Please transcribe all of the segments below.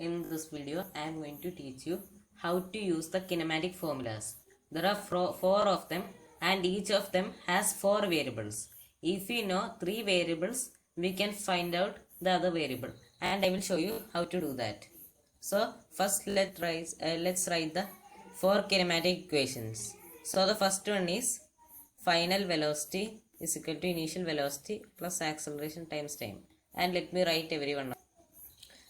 In this video, I am going to teach you how to use the kinematic formulas. There are four of them and each of them has four variables. If we know three variables, we can find out the other variable and I will show you how to do that. So first let's write the four kinematic equations. So the first one is final velocity is equal to initial velocity plus acceleration times time. And let me write everyone.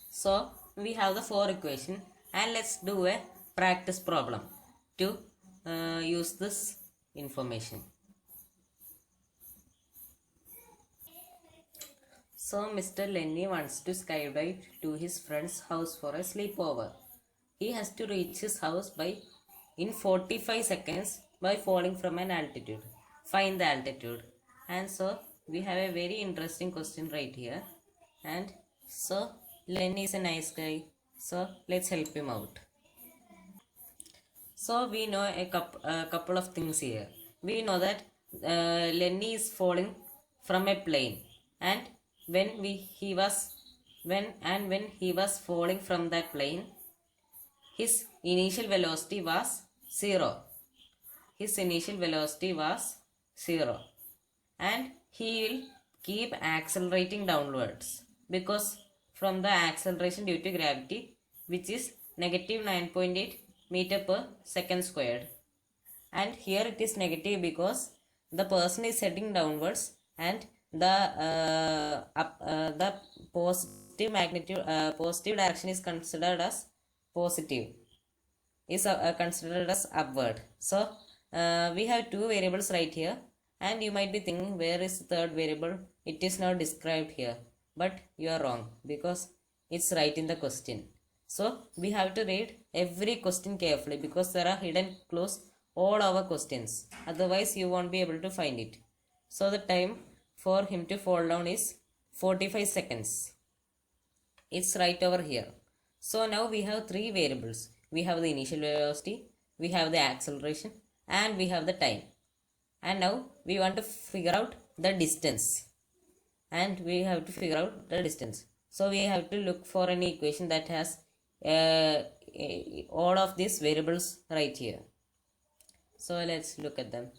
So we have the four equation and let's do a practice problem to use this information. So Mr. Lenny wants to skydive to his friend's house for a sleepover. He has to reach his house in 45 seconds by falling from an altitude. Find the altitude. And so we have a very interesting question right here. And so Lenny is a nice guy. So let's help him out. So we know a couple of things here. We know that Lenny is falling from a plane, and when he was falling from that plane, his initial velocity was 0. His initial velocity was 0, and he will keep accelerating downwards because from the acceleration due to gravity, which is negative 9.8 meter per second squared, and here it is negative because the person is heading downwards and the positive magnitude positive direction is considered as positive, is considered as upward. So we have two variables right here, and you might be thinking, where is the third variable? It is not described here, but you are wrong because it's right in the question. So we have to read every question carefully because there are hidden clues all our questions, otherwise you won't be able to find it. So the time for him to fall down is 45 seconds. It's right over here. So now we have three variables. We have the initial velocity, we have the acceleration, and we have the time. And now we want to figure out the distance. And we have to figure out the distance. So we have to look for an equation that has all of these variables right here. So let's look at them.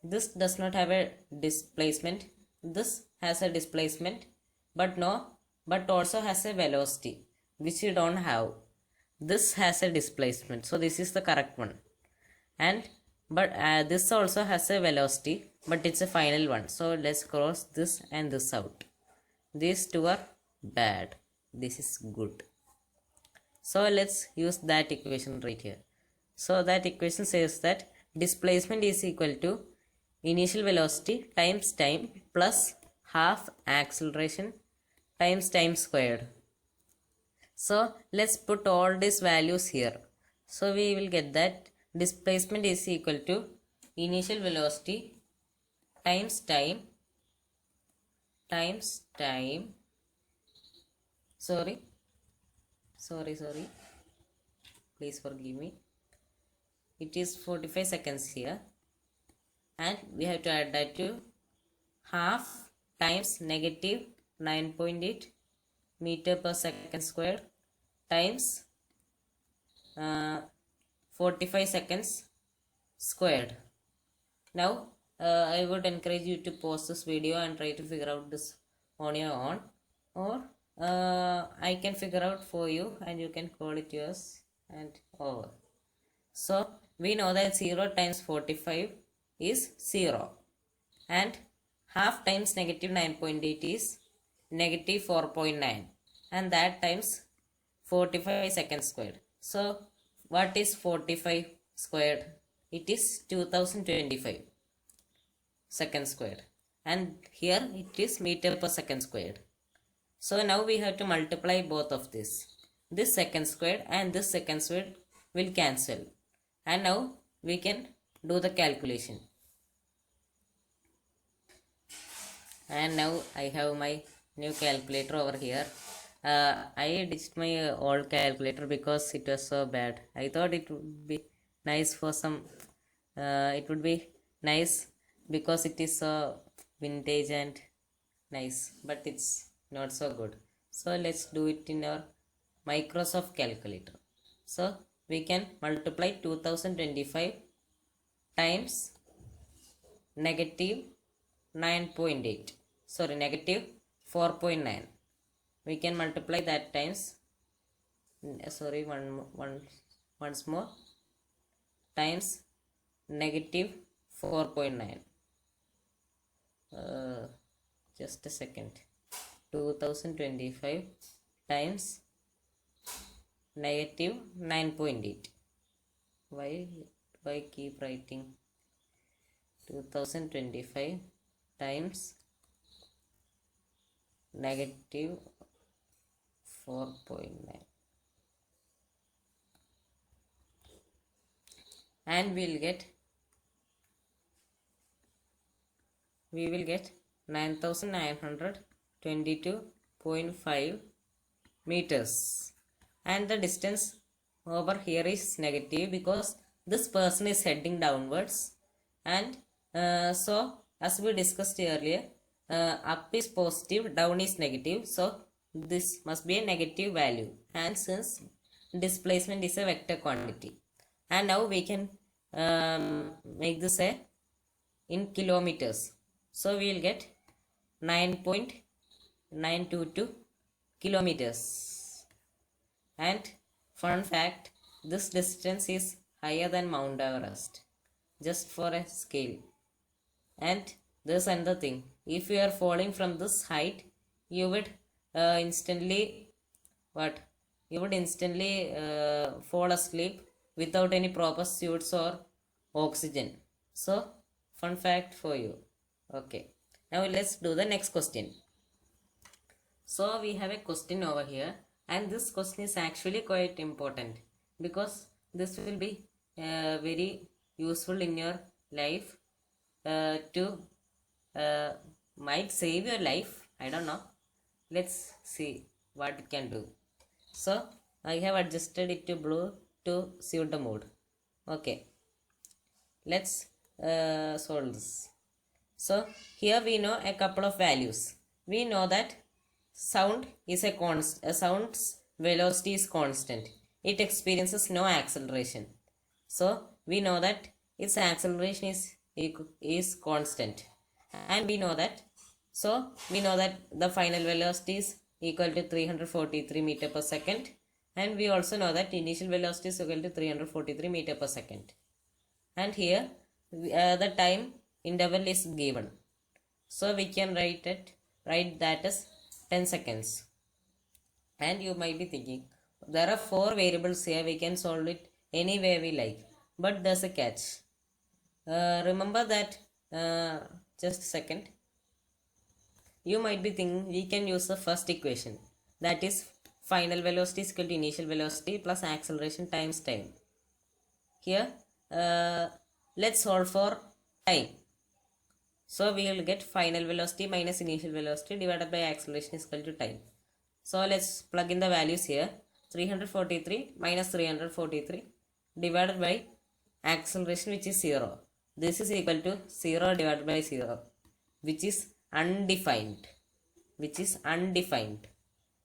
This does not have a displacement. This has a displacement, but also has a velocity, which you don't have. This has a displacement, so this is the correct one. And this also has a velocity, but it's a final one. So let's cross this and this out. These two are bad. This is good. So let's use that equation right here. So that equation says that displacement is equal to initial velocity times time plus half acceleration times time squared. So let's put all these values here. So we will get that displacement is equal to initial velocity times time sorry, please forgive me. It is 45 seconds here, and we have to add that to half times negative 9.8 meter per second square times 45 seconds squared. Now I would encourage you to pause this video and try to figure out this on your own, or I can figure out for you and you can call it yours and over. So we know that 0 times 45 is 0, and half times negative 9.8 is negative 4.9, and that times 45 seconds squared. So what is 45 squared? It is 2025 seconds squared, and here it is meter per second squared. So now we have to multiply both of this. This second squared and this second squared will cancel, and now we can do the calculation. And now I have my new calculator over here. I ditched my old calculator because it was so bad. I thought it would be nice for some it would be nice because it is so vintage and nice, but it's not so good. So let's do it in Microsoft calculator. So we can multiply 2025 times negative 9.8. Sorry, negative 4.9. We can multiply that times. Sorry, once more, times negative 4.9. Just a second. 2025 times negative 9.8. Why keep writing 2025 times negative 4.9, and we will get 9922.5 meters, and the distance over here is negative because this person is heading downwards, and so as we discussed earlier, up is positive, down is negative, so this must be a negative value, and since displacement is a vector quantity, and now we can make this a in kilometers. So we will get 9.922 kilometers. And fun fact, this distance is higher than Mount Everest, just for a scale. And there's another thing, if you are falling from this height, you would instantly fall asleep without any proper suits or oxygen. So fun fact for you. Okay, now let's do the next question. So we have a question over here, and this question is actually quite important because this will be very useful in your life, might save your life, I don't know. Let's see what it can do. So I have adjusted it to blue to suit the mood. Okay, let's solve this. So here we know a couple of values. We know that sound's velocity is constant. It experiences no acceleration. So we know that its acceleration is constant, and we know that the final velocity is equal to 343 meter per second, and we also know that initial velocity is equal to 343 meter per second, and here the time interval is given, so we can write that as 10 seconds. And you might be thinking, there are 4 variables here, we can solve it any way we like, but there's a catch. Remember that, just a second, you might be thinking we can use the first equation, that is final velocity is equal to initial velocity plus acceleration times time. Here let's solve for time. So we will get final velocity minus initial velocity divided by acceleration is equal to time. So let's plug in the values here. 343 minus 343 divided by acceleration, which is 0. This is equal to 0 divided by 0, which is undefined.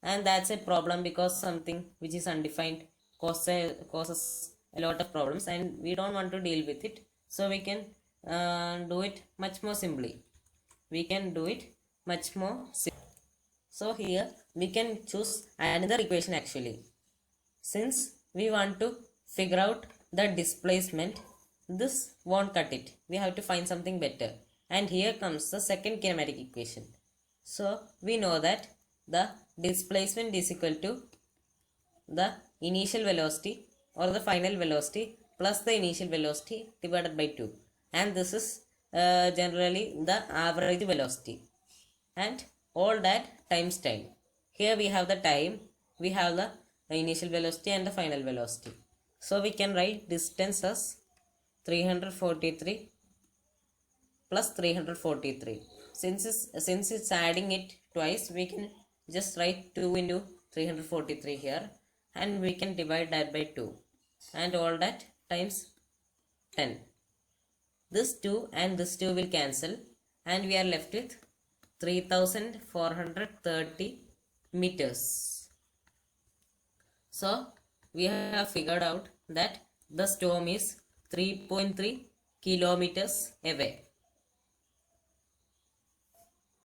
And that's a problem because something which is undefined causes a lot of problems, and we don't want to deal with it. So we can do it much more simply. So here we can choose another equation actually. Since we want to figure out the displacement, this won't cut it. We have to find something better. And here comes the second kinematic equation. So we know that the displacement is equal to the initial velocity or the final velocity plus the initial velocity divided by 2. And this is generally the average velocity. And all that times time. Here we have the time, we have the initial velocity and the final velocity. So we can write distance as 343 plus 343. Since it's adding it twice, we can just write 2 into 343 here, and we can divide that by 2, and all that times 10. This 2 and this 2 will cancel, and we are left with 3430 meters. So we have figured out that the storm is 3.3 kilometers away.